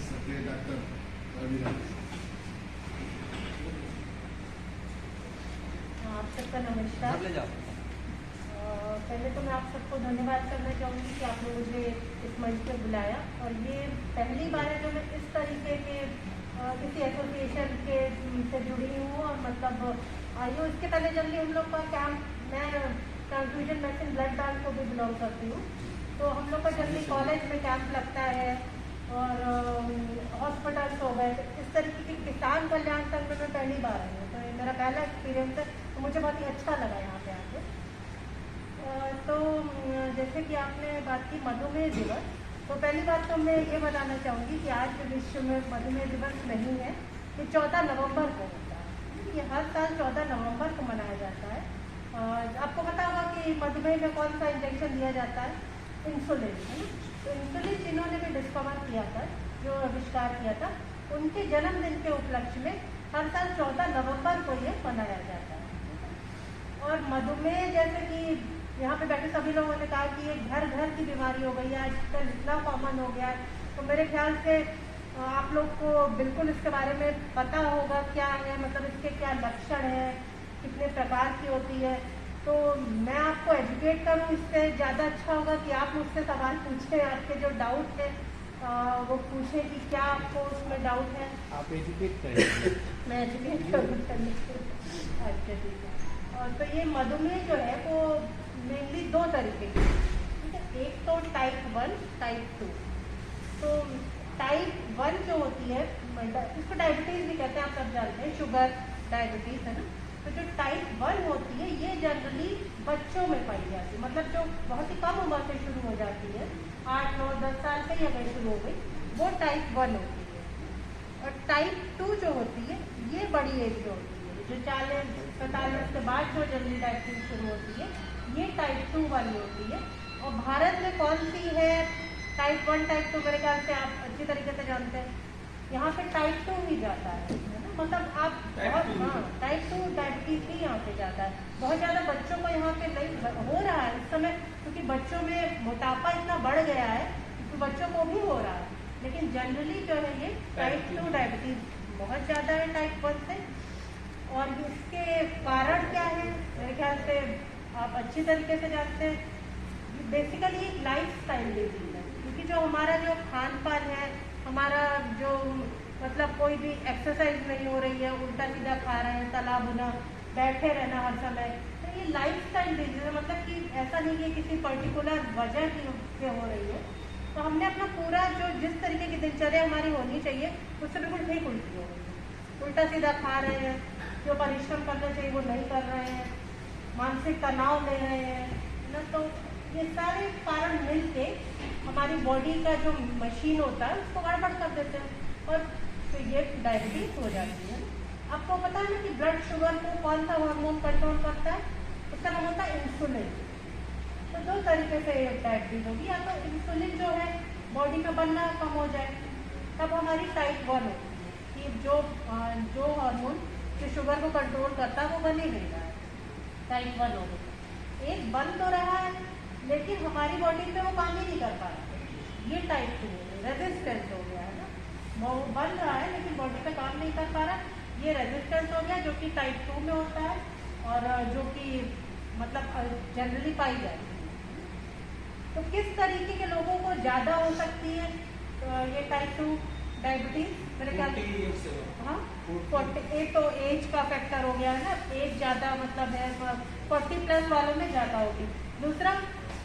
सकते डॉक्टर रविराज। आप सबका नमस्कार। पहले तो मैं आप सबको धन्यवाद करना चाहूँगी कि आपने मुझे इस मंच पे बुलाया, और ये पहली बार है जो मैं इस तरीके के किसी एसोसिएशन के से जुड़ी हूँ और मतलब आई हूँ। इसके पहले जल्दी हम लोग का कैंप, मैं ट्रांसफ्यूजन मेडिसिन ब्लड बैंक को भी बिलोंग करती हूँ, तो हम लोग का जल्दी कॉलेज में कैंप लगता है और हॉस्पिटल्स हो गए। इस तरीके के किसान कल्याण संघ में मैं पहली बार आई हूँ, तो ये मेरा पहला एक्सपीरियंस है, तो मुझे बहुत ही अच्छा लगा यहाँ पे आके। तो जैसे कि आपने बात की मधुमेह दिवस, तो पहली बात तो मैं ये बताना चाहूँगी कि आज के विश्व में मधुमेह दिवस नहीं है, ये 14 नवंबर को होता है। ये हर साल 14 नवंबर को मनाया जाता है। आपको पता होगा कि मधुमेह में कौन सा इंजेक्शन दिया जाता है? इंसुलिन, है ना। तो इंसुलिन जिन्होंने भी डिस्कवर किया था, जो आविष्कार किया था, उनके जन्मदिन के उपलक्ष्य में हर साल 14 नवंबर को ये मनाया जाता है। और मधुमेह, जैसे कि यहाँ पे बैठे सभी लोगों ने कहा कि ये घर घर की बीमारी हो गई है, आजकल इतना कॉमन हो गया है, तो मेरे ख्याल से आप लोग को बिल्कुल इसके बारे में पता होगा क्या है, मतलब इसके क्या लक्षण है, कितने प्रकार की होती है। तो मैं आपको एजुकेट करूँ, इससे ज़्यादा अच्छा होगा कि आप मुझसे सवाल पूछें, आपके जो डाउट है वो पूछें कि क्या आपको उसमें डाउट है। आप एजुकेट करें। मैं एजुकेट करूँ करने के। अच्छा, ठीक है। और तो ये मधुमेह जो है वो मेनली दो तरीके की, ठीक है। एक तो टाइप 1, टाइप 2। तो टाइप 1 जो होती है, इसको डायबिटीज़ भी कहते हैं, आप सब जानते हैं, शुगर डायबिटीज़, है ना। तो जो टाइप 1 होती है ये जनरली बच्चों में पाई जाती है, मतलब जो बहुत ही कम उम्र से शुरू हो जाती है, 8, 9, 10 साल से ही अगर शुरू हो गई, वो टाइप 1 होती है। और टाइप 2 जो होती है ये बड़ी एज में होती है, जो 40-45 के बाद जो जल्दी डायबिटीज शुरू होती है, ये टाइप 2 वाली होती है। और भारत में कौन सी है टाइप 1, टाइप 2, मेरे ख्याल से आप अच्छी तरीके से जानते हैं। यहाँ पे टाइप 2 ही जाता है ना, मतलब आप बहुत, हाँ, टाइप 2 डायबिटीज ही यहाँ पे जाता है। बहुत ज़्यादा बच्चों को यहाँ पे नहीं हो रहा है इस समय, क्योंकि बच्चों में मोटापा इतना बढ़ गया है कि बच्चों को भी हो रहा है, लेकिन जनरली जो है ये टाइप 2 डायबिटीज बहुत ज़्यादा है टाइप 1 से। और इसके कारण क्या है, मेरे ख्याल से आप अच्छी तरीके से जानते हैं। बेसिकली एक लाइफ स्टाइल डिजीज है, क्योंकि जो हमारा जो खान पान है, हमारा जो मतलब कोई भी एक्सरसाइज नहीं हो रही है, उल्टा सीधा खा रहे हैं, तला भुना, बैठे रहना हर समय, तो ये लाइफ स्टाइल डिजीज है। मतलब कि ऐसा नहीं कि किसी पर्टिकुलर वजह की से हो रही है। तो हमने अपना पूरा जो जिस तरीके की दिनचर्या हमारी होनी चाहिए उससे बिल्कुल ठीक उल्टी हो रही है। उल्टा सीधा खा रहे हैं, जो परिश्रम करना चाहिए वो नहीं कर रहे हैं, मानसिक तनाव ले रहे हैं ना। तो ये सारे कारण मिल के हमारी बॉडी का जो मशीन होता है उसको गड़बड़ कर देते हैं, और तो ये डायबिटीज हो जाती है। आपको पता है ना कि ब्लड शुगर को कौन सा हार्मोन कंट्रोल करता है? उसका नाम होता है इंसुलिन। तो दो तरीके से डायबिटीज होगी, या तो इंसुलिन जो है बॉडी में बनना कम हो जाए, तब हमारी टाइप 1 होती है कि जो हार्मोन जो शुगर को कंट्रोल करता है वो बन ही नहीं रहा है, टाइप 1 हो गया। एक बन तो रहा है लेकिन हमारी बॉडी पे वो काम ही नहीं कर पा रहा, ये टाइप 2 हो गया, रेजिस्टेंस हो गया, है ना। वो बन रहा है लेकिन बॉडी पे काम नहीं कर पा रहा, ये रेजिस्टेंस हो गया, जो कि टाइप 2 में होता है, और जो कि मतलब जनरली पाई जाती है। तो किस तरीके के लोगों को ज़्यादा हो सकती है ये टाइप 2 डायबिटीज? मेरे ख्याल से हाँ, 40 तो एज का फैक्टर हो गया है ना, एज ज़्यादा मतलब है 40+ वालों में ज़्यादा होगी। दूसरा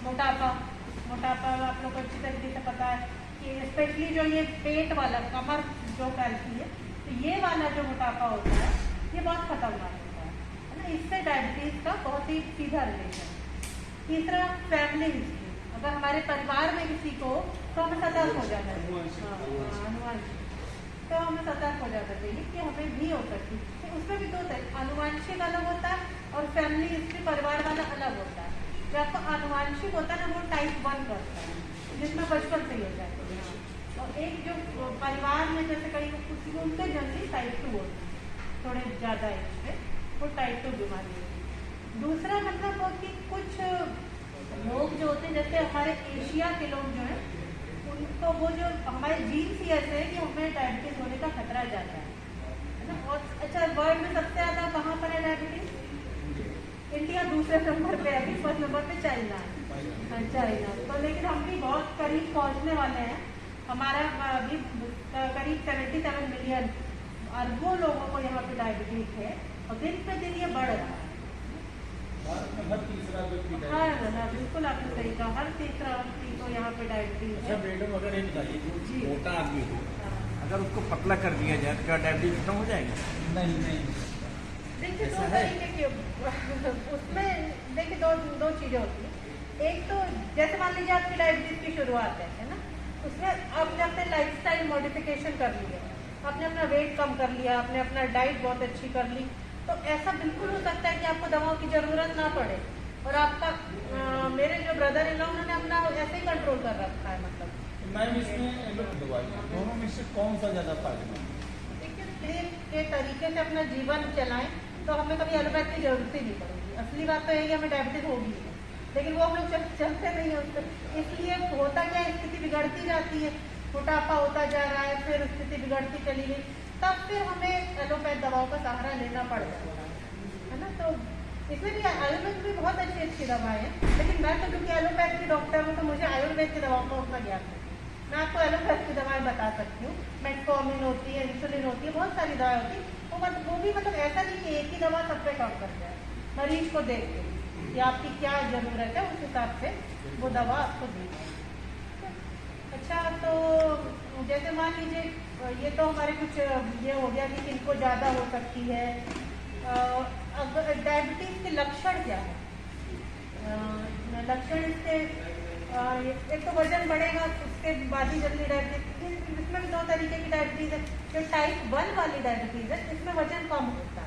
मोटापा, आप लोग को अच्छी तरीके से पता है कि स्पेशली जो ये पेट वाला, कमर जो फैलती है, तो ये वाला जो मोटापा होता है ये बहुत खतरनाक होता है ना। इससे डायबिटीज़ का बहुत ही सीधा रिलेशन। तीसरा फैमिली हिस्ट्री, अगर हमारे परिवार में किसी को, तो हमें सतर्क हो जाना चाहिए, अनुवांशिक, तो हमें सतर्क हो जाना चाहिए कि हमें भी हो सकती है। उसमें भी दो तरह, अनुवांशिक अलग होता है और फैमिली हिस्ट्री परिवार वाला अलग होता है। जो आपका अनुवांशिक होता है ना वो टाइप 1 करता है, जिसमें बचपन से ही हो जाता है। और एक जो परिवार में जैसे कहीं किसी को, उनसे जल्दी टाइप 2 होती है, थोड़े ज़्यादा एज पे वो टाइप 2 बीमारी होती है। दूसरा मतलब हो कि कुछ लोग जो होते हैं, जैसे हमारे एशिया के लोग जो हैं उनको वो जो हमारे जीन्स ही ऐसे है कि हमें डायबिटीज होने का खतरा ज़्यादा है ना। और अच्छा, वर्ल्ड में सबसे ज़्यादा कहाँ पर है डायबिटीज? इंडिया दूसरे नंबर पे है, अभी फर्स्ट नंबर पे चाइना है। चाइना तो लेकिन हम भी बहुत करीब पहुँचने वाले हैं। हमारा अभी करीब 77 मिलियन अरबों लोगों को यहाँ पे डायबिटीज है और दिन पे दिन ये बढ़ रहा है। भारत में हर तीसरा व्यक्ति हाँ हाँ बिल्कुल, आपने सही कहा, हर तीसरा व्यक्ति को यहाँ पे डायबिटीज है। अच्छा मैडम, अगर ये बताइए जो जी। मोटा आदमी हो, हाँ। अगर उसको पतला कर दिया जाए तो क्या डायबिटीज खत्म हो जाएगा? नहीं। देखिए दो ऐसा है? तरीके की उसमें देखिए दो चीज़ें होती हैं। एक तो जैसे मान लीजिए आपकी डायबिटीज की शुरुआत है ना, उसमें आपने अपने लाइफस्टाइल मॉडिफिकेशन कर लिया, आपने अपना वेट कम कर लिया, आपने अपना डाइट बहुत अच्छी कर ली, तो ऐसा बिल्कुल हो सकता है कि आपको दवाओं की ज़रूरत ना पड़े। और आपका मेरे जो ब्रदर इन लोग उन्होंने अपना ऐसे ही कंट्रोल कर रखा है। मतलब मैम इसमें एलोपैथी दवाई दोनों में से कौन सा ज़्यादा फायदेमंद? देखिए प्लेन के तरीके से अपना जीवन चलाएं तो हमें कभी एलोपैथ की जरूरत ही नहीं पड़ेगी। असली बात तो है कि हमें डायबिटीज होगी ही, लेकिन वो हम लोग चलते नहीं हैं उससे। इसलिए होता क्या है, स्थिति बिगड़ती जाती है, मोटापा होता जा रहा है, फिर स्थिति बिगड़ती चली गई, तब फिर हमें एलोपैथ दवाओं का सहारा लेना पड़ जाता है ना। तो इसमें भी आयुर्वेद में बहुत अच्छी दवाएं हैं, लेकिन मैं तो क्योंकि एलोपैथ की डॉक्टर हूँ तो मुझे आयुर्वेद की दवाओं का उतना ज्ञान नहीं है। मैं आपको एलोपैथ की दवाएं बता सकती हूँ, मेटफॉर्मिन होती है, इंसुलिन होती है, बहुत सारी दवाएं होती है। वो भी मतलब ऐसा नहीं कि एक ही दवा सब पे काम कर जाए, मरीज को देख के कि आपकी क्या ज़रूरत है उस हिसाब से वो दवा आपको दी जाए। अच्छा, तो जैसे मान लीजिए ये तो हमारे कुछ ये हो गया कि किनको ज़्यादा हो सकती है। अगर डायबिटीज़ के लक्षण क्या है? लक्षण इसके एक तो वजन बढ़ेगा, उसके बाद ही जल्दी डायबिटीज। इसमें भी दो तरीके की डायबिटीज़ है। जो टाइप 1 वाली डायबिटीज़ है इसमें वजन कम होता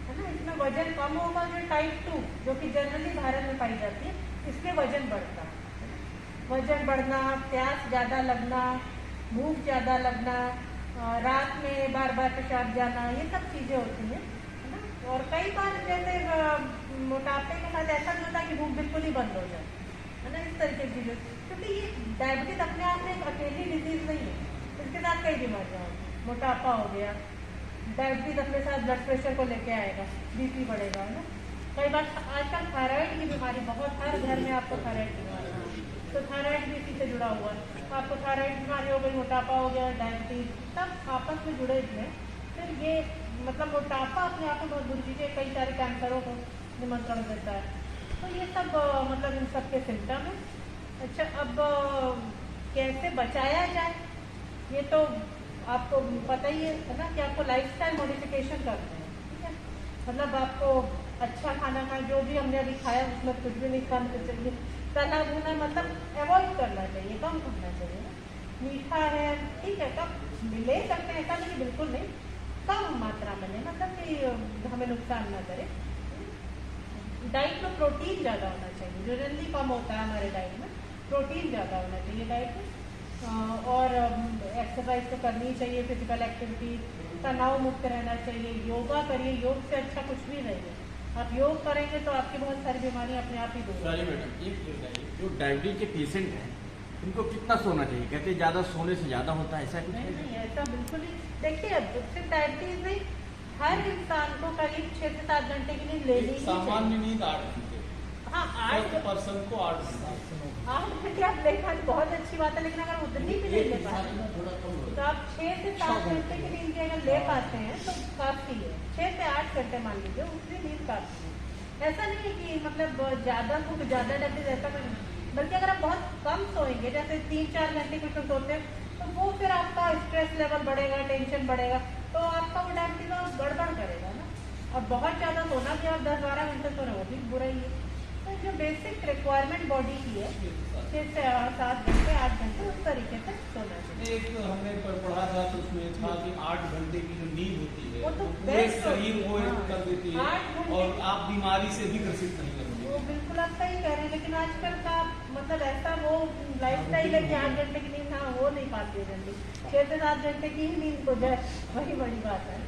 है ना, इसमें वजन कम होगा। जो टाइप 2 जो कि जनरली भारत में पाई जाती है, इसमें वजन बढ़ता है। वजन बढ़ना, प्यास ज़्यादा लगना, भूख ज़्यादा लगना, रात में बार बार पेशाब जाना, ये सब चीज़ें होती हैं है ना। और कई बार जैसे मोटापे के साथ ऐसा भी होता है कि भूख बिल्कुल ही बंद हो जाए है ना, इस तरीके की चीज़ें। क्योंकि ये डायबिटीज़ अपने आप में एक अकेली डिजीज़ नहीं है, इसके साथ कई बीमारियाँ होती हैं। मोटापा हो गया, डायबिटीज़ अपने साथ ब्लड प्रेशर को लेके आएगा, बीपी बढ़ेगा है ना। कई बार आजकल थायराइड की बीमारी बहुत, हर घर में आपको थायराइड की बीमारी है, तो थायराइड भी इसी से जुड़ा हुआ है। तो आपको थायराइड बीमारी हो गई, मोटापा हो गया, डायबिटीज़, सब आपस में जुड़े हुए हैं। फिर ये मतलब मोटापा अपने आप में बहुत बुरी चीज़ है, कई सारे कैंसरों को निमंत्रण देता है। तो ये सब मतलब इन सब के सिम्टम हैं। अच्छा, अब कैसे बचाया जाए, ये तो आपको पता ही है ना कि आपको लाइफस्टाइल मॉडिफिकेशन करते हैं, ठीक है। मतलब आपको अच्छा खाना खाना, जो भी हमने अभी खाया उसमें कुछ भी नहीं खाना चाहिए, तला भुना मतलब अवॉइड करना चाहिए, कम खाना चाहिए ना। मीठा है ठीक है, कब ले सकते हैं, ऐसा नहीं बिल्कुल नहीं, कम मात्रा में लें, मतलब कि हमें नुकसान ना करे। डाइट में प्रोटीन ज़्यादा होना चाहिए, जो जल्दी कम होता है हमारे डाइट में, प्रोटीन ज़्यादा होना चाहिए डाइट में। और एक्सरसाइज तो करनी ही चाहिए, फिजिकल एक्टिविटी, तनाव मुक्त रहना चाहिए, योगा करिए, योग से अच्छा कुछ भी नहीं है। आप योग करेंगे तो आपकी बहुत सारी बीमारियां अपने आप ही दूर हो सॉरी मैडम, एक बताइए, जो डायबिटीज के पेशेंट हैं उनको कितना सोना चाहिए? कहते हैं ज़्यादा सोने से ज़्यादा होता है, ऐसा कुछ नहीं है? नहीं, ऐसा बिल्कुल ही। देखिए सिर्फ डायबिटीज नहीं, हर इंसान को करीब 6 से 7 घंटे की नींद लेनी ही सामान्य चाहिए। नींद 8 घंटे, हाँ 100% को 8 घंटे। 8 घंटे आप लेखा बहुत अच्छी बात है, लेकिन अगर उतनी भी नहीं ले पाते थोड़ा कम हो तो आप 6 से 7 घंटे की नींद भी अगर ले पाते हैं तो काफ़ी है। 6 से 8 घंटे मान लीजिए, उतनी नींद काफ़ी है। ऐसा नहीं है कि मतलब ज़्यादा भूख ज़्यादा डायबिटीज, ऐसा नहीं, बल्कि अगर आप बहुत कम सोएंगे, जैसे 3-4 घंटे कुछ लोग सोते हैं, तो वो फिर आपका स्ट्रेस लेवल बढ़ेगा, टेंशन बढ़ेगा, तो आपका वो डायबिटीज और गड़बड़ करेगा ना। और बहुत ज़्यादा सोना भी, आप 10-12 घंटे सो रहे, वो भी बुरा ही है। तो जो बेसिक रिक्वायरमेंट बॉडी की है 6 से 7 घंटे 8 घंटे, उस तरीके से सोना चाहिए। एक हमने पढ़ा था तो उसमें था कि 8 घंटे की जो नींद होती है वो तो पूरे best शरीर को हाँ, एक कर देती है 8 घंटे और आप बीमारी से भी ग्रसित नहीं होंगे। वो बिल्कुल आप सही कह रहे हैं, लेकिन आजकल का मतलब ऐसा वो लाइफस्टाइल है कि 8 घंटे की नींद हाँ हो नहीं पाती है जल्दी, 6 से 7 घंटे की ही नींद हो जाए, वही बड़ी बात है।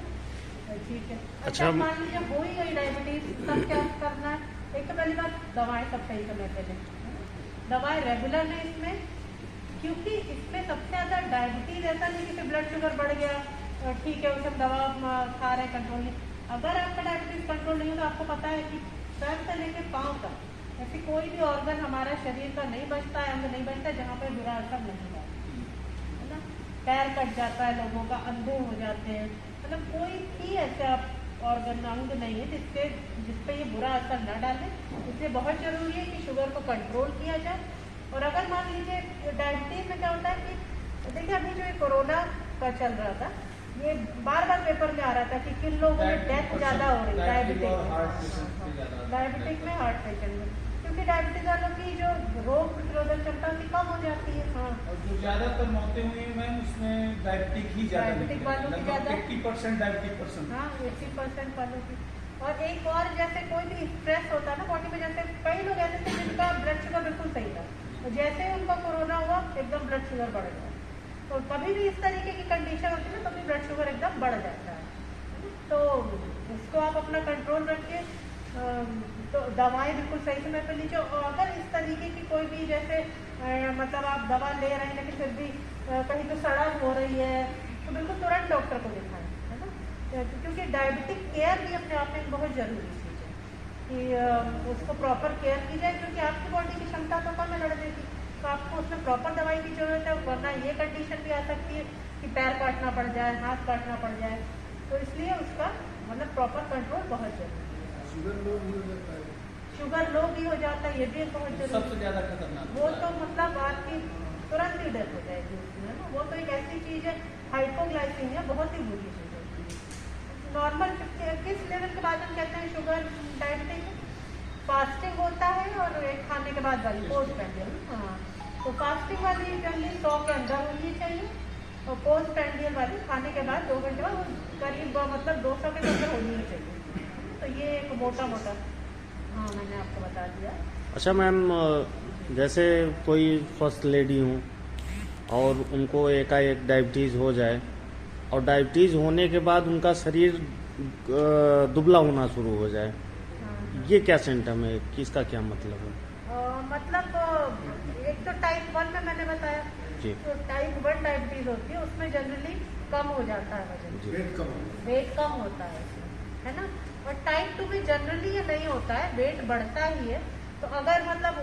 ठीक है। अच्छा मान लीजिए हो ही गई डायबिटीज, तब क्या करना है? एक तो पहली बात, दवाएं सब सही समय पे लें, दवाएं रेगुलर लें। इसमें क्योंकि इसमें सबसे ज़्यादा डायबिटीज ऐसा नहीं कि ब्लड शुगर बढ़ गया ठीक है उसे हम दवा खा रहे हैं कंट्रोल नहीं। अगर आपका डायबिटीज कंट्रोल नहीं हो तो आपको पता है कि सर से लेकर पाँव तक ऐसी कोई भी ऑर्गन हमारा शरीर का नहीं बचता है, अंग नहीं बचता है जहाँ पर बुरा असर नहीं होता है ना। पैर कट जाता है लोगों का, अंधे हो जाते हैं, मतलब कोई भी ऐसा ऑर्गन अंग नहीं है जिसपे ये बुरा असर न डाले। इसलिए बहुत ज़रूरी है कि शुगर को कंट्रोल किया जाए। और अगर मान लीजिए डायबिटीज में क्या होता है कि देखिए अभी जो ये कोरोना का चल रहा था, ये बार बार पेपर में आ रहा था कि किन लोगों में डेथ ज़्यादा हो रही है डायबिटिक में, हार्ट पेशेंट में, क्योंकि डायबिटीज वालों की जो रोग प्रतिरोधक क्षमता की कम हो जाती है। हाँ, और जो ज्यादातर मौतें हुई हैं मैम उसमें डायबिटिक ही ज्यादा, डायबिटिक वालों की ज्यादा 80% डायबिटिक पर्सन। हाँ 80% वालों की। और एक और जैसे कोई भी स्ट्रेस होता है ना बॉडी में, जैसे कई लोग ऐसे थे जिनका ब्लड शुगर बिल्कुल सही था, तो जैसे ही उनका कोरोना हुआ एकदम ब्लड शुगर बढ़ गया। तो कभी भी इस तरीके की कंडीशन होती है ना, कभी ब्लड शुगर एकदम बढ़ जाता है। तो इसको आप अपना कंट्रोल रखिए, तो दवाएं बिल्कुल सही समय पर लीजिए। और अगर इस तरीके की कोई भी जैसे मतलब आप दवा ले रहे हैं लेकिन फिर भी कहीं तो सड़न हो रही है तो बिल्कुल तुरंत डॉक्टर को दिखाएं, है ना। क्योंकि डायबिटिक केयर भी अपने आप में बहुत ज़रूरी चीज़ है कि उसको प्रॉपर केयर की जाए, क्योंकि आपकी बॉडी की क्षमता तो कम है लड़ने की, तो आपको उसमें प्रॉपर दवाई की जरूरत है। वरना ये कंडीशन भी आ सकती है कि पैर काटना पड़ जाए, हाथ काटना पड़ जाए, तो इसलिए उसका मतलब प्रॉपर कंट्रोल बहुत जरूरी है। शुगर लो भी हो जाता है, शुगर लो भी हो जाता है, ये भी बहुत जरूरी सबसे ज्यादा खतरनाक वो तो मतलब आपकी तुरंत ही डेथ हो जाएगी उसमें, है ना। वो तो एक ऐसी चीज़ है, हाइपोग्लाइसीमिया बहुत ही बुरी चीज़ होती है। नॉर्मल किस लेवल के बाद हम कहते हैं शुगर डायबिटिक? फास्टिंग होता है और एक खाने के बाद वाली पोस्ट पैंडियल। हाँ, तो फास्टिंग वाली जनरली 100 के अंदर होनी चाहिए और पोस्ट पैंडियल वाली खाने के बाद 2 घंटे बाद करीब मतलब 200 के अंदर होनी ही चाहिए। तो ये एक मोटा मोटा हाँ मैंने आपको बता दिया। अच्छा मैम, जैसे कोई फर्स्ट लेडी हूँ और उनको एकाएक डायबिटीज़ हो जाए और डायबिटीज़ होने के बाद उनका शरीर दुबला होना शुरू हो जाए, ये क्या सिम्टम है, किसका क्या मतलब है? मतलब एक तो टाइप 1 में मैंने बताया जी। तो टाइप 1 डायबिटीज होती है, उसमें जनरली कम हो जाता है वजन, वेट कम होता है इसमें, है ना। और टाइप 2 में जनरली ये नहीं होता है, वेट बढ़ता ही है। तो अगर मतलब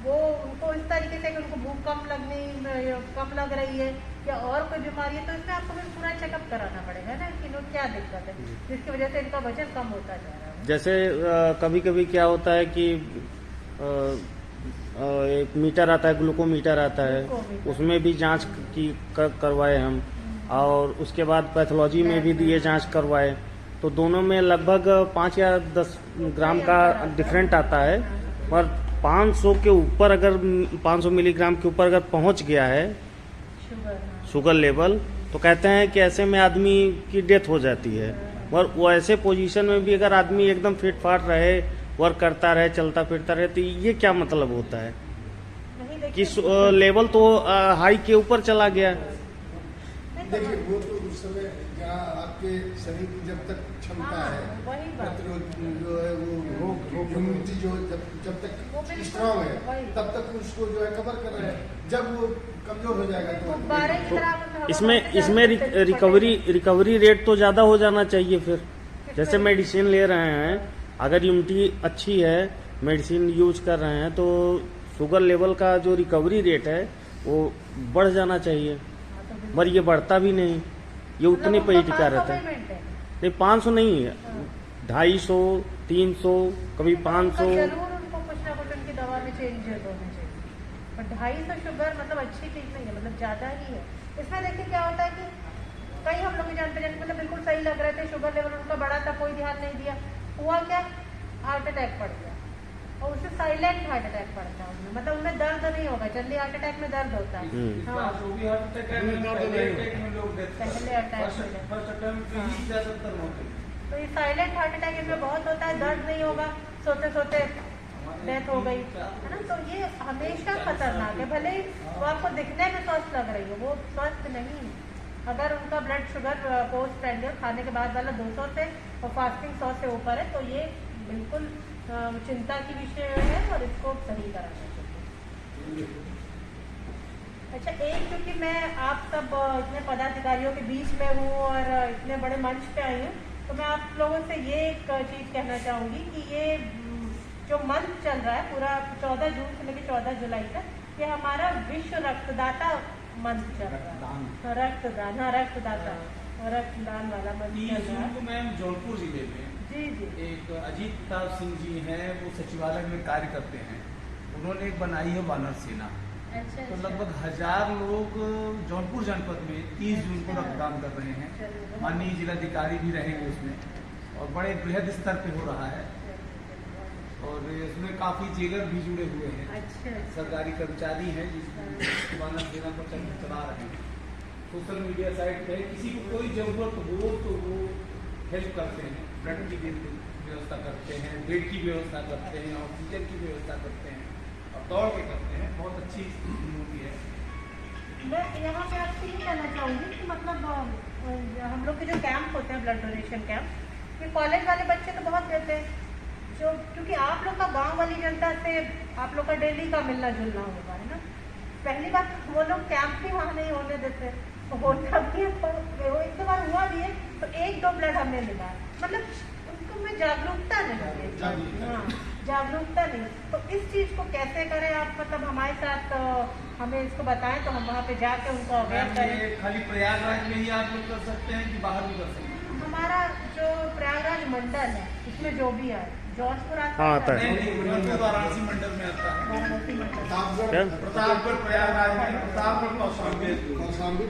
वो उनको इस तरीके से कि उनको भूख कम लग रही है या और कोई बीमारी है, तो इसमें आपको फिर पूरा चेकअप कराना पड़ेगा ना कि इनको क्या दिक्कत है जिसकी वजह से इनका वजन कम होता जा रहा है। जैसे कभी कभी क्या होता है कि एक मीटर आता है, ग्लूकोमीटर आता है, उसमें भी जांच करवाए हम, और उसके बाद पैथोलॉजी में भी ये जांच करवाए, तो दोनों में लगभग 5 या 10 ग्राम का डिफरेंट आता है। पर 500 के ऊपर अगर 500 मिलीग्राम के ऊपर अगर पहुंच गया है शुगर लेवल, तो कहते हैं कि ऐसे में आदमी की डेथ हो जाती है। और वो ऐसे पोजीशन में भी अगर आदमी एकदम फिट फाट रहे, वर्क करता रहे, चलता फिरता रहे, तो ये क्या मतलब होता है कि लेवल तो हाई के ऊपर चला गया? देखिए वो तो उस समय जहाँ आपके शरीर की जब तक क्षमता है, प्रतिरोध जो है वो इम्यूनिटी जो जब तक स्ट्रांग है तब तक उसको जो है कवर कर रहे हैं। जब वो कमजोर हो जाएगा तो इसमें रिकवरी रेट तो ज्यादा हो जाना चाहिए। फिर जैसे मेडिसिन ले रहे हैं, अगर इम्यूनिटी अच्छी है, मेडिसिन यूज कर रहे हैं, तो शुगर लेवल का जो रिकवरी रेट है वो बढ़ जाना चाहिए, पर ये बढ़ता भी नहीं, ये उतने पे ही टिका रहता है। नहीं 500 नहीं है, 250, 300, कभी 500। जरूर उनको कुछ ना कुछ उनकी दवा में चेंजेस होने चाहिए, पर 250 शुगर मतलब अच्छी चीज नहीं है, मतलब ज्यादा ही है। इसमें देखिए क्या होता है कि कई हम लोग जान पे मतलब बिल्कुल सही लग रहे थे, शुगर लेवल उनका बढ़ा था, कोई ध्यान नहीं दिया, हुआ क्या, हार्ट अटैक पड़ गया, और उससे साइलेंट हार्ट अटैक पड़ता है उनमें, मतलब उनमें दर्द नहीं होगा। जल्दी हार्ट अटैक में दर्द होता है, हाँ जो भी हार्ट अटैक है पहले अटैक में लोग पहले अटैक फर्स्ट अटैम्प्ट में ही ज्यादातर होते हैं। तो ये साइलेंट हार्ट अटैक इनमें बहुत होता है, दर्द नहीं होगा, सोते सोते डेथ हो गई, है ना। तो ये हमेशा खतरनाक है, भले ही वो आपको दिखने में स्वस्थ लग रही है, वो स्वस्थ नहीं है। अगर उनका ब्लड शुगर पोस्ट पैंडियल खाने के बाद वाला 200 से और फास्टिंग 100 से ऊपर है, तो ये बिल्कुल चिंता की विषय है और इसको सही कराना चाहिए। अच्छा, एक क्योंकि मैं आप सब इतने पदाधिकारियों के बीच में हूँ और इतने बड़े मंच पे आई हूँ, तो मैं आप लोगों से ये एक चीज़ कहना चाहूँगी कि ये जो मंथ चल रहा है पूरा 14 जून से लेकर 14 जुलाई तक, ये हमारा विश्व रक्तदाता मंथ चल रहा है। रक्तदान, हाँ रक्तदाता, रक्तदान वाला मंथ 30 चल रहा जून है। को मैम जौनपुर जिले में जी जी। एक अजीत प्रताप सिंह जी हैं, वो सचिवालय में कार्य करते हैं, उन्होंने एक बनाई है वानर सेना। अच्छा, तो लगभग 1000 लोग जौनपुर जनपद में 30 जून को रक्तदान कर रहे हैं। माननीय जिलाधिकारी भी रहेंगे उसमें और बड़े बृहद स्तर पे हो रहा है और इसमें काफी जेलर भी जुड़े हुए हैं। अच्छा, सरकारी कर्मचारी हैं जिसको वानर सेना को चला रहे हैं। सोशल मीडिया साइट पे किसी को कोई जरूरत हो तो वो हेल्प करते हैं, ब्लड की व्यवस्था करते हैं, बेड की व्यवस्था करते हैं, ऑक्सीजन की व्यवस्था करते हैं और दौड़ के करते हैं। बहुत अच्छी होती है। मैं यहाँ पे आपसे ये कहना चाहूँगी कि मतलब हम लोग के जो कैंप होते हैं, ब्लड डोनेशन कैंप, ये कॉलेज वाले बच्चे तो बहुत देते हैं, जो क्योंकि आप लोग का गांव वाली जनता से आप लोग का डेली का मिलना जुलना होगा, है ना। पहली बात, वो लोग कैंप भी वहाँ नहीं होने देते, तो होता भी है, तो वो एक बार हुआ भी है, तो 1-2 ब्लड हमें मिला, मतलब उनको में जागरूकता नहीं है। हाँ, जागरूकता नहीं। तो इस चीज़ को कैसे करें आप, मतलब हमारे साथ हमें इसको बताएं तो हम वहाँ पे जाके उनको अवेयर करें। ये खाली प्रयागराज में ही आप लोग कर सकते हैं कि बाहर भी कर सकते हैं? हमारा जो प्रयागराज मंडल है उसमें जो भी है, जौनपुर आता हाँ, आता है। नहीं, वाराणसी मंडल में आता है। वाराणसी मंडल। प्रतापगढ़ प्रतापगढ़ प्रयागराज में, प्रतापगढ़ कौशाम्बी। कौशाम्बी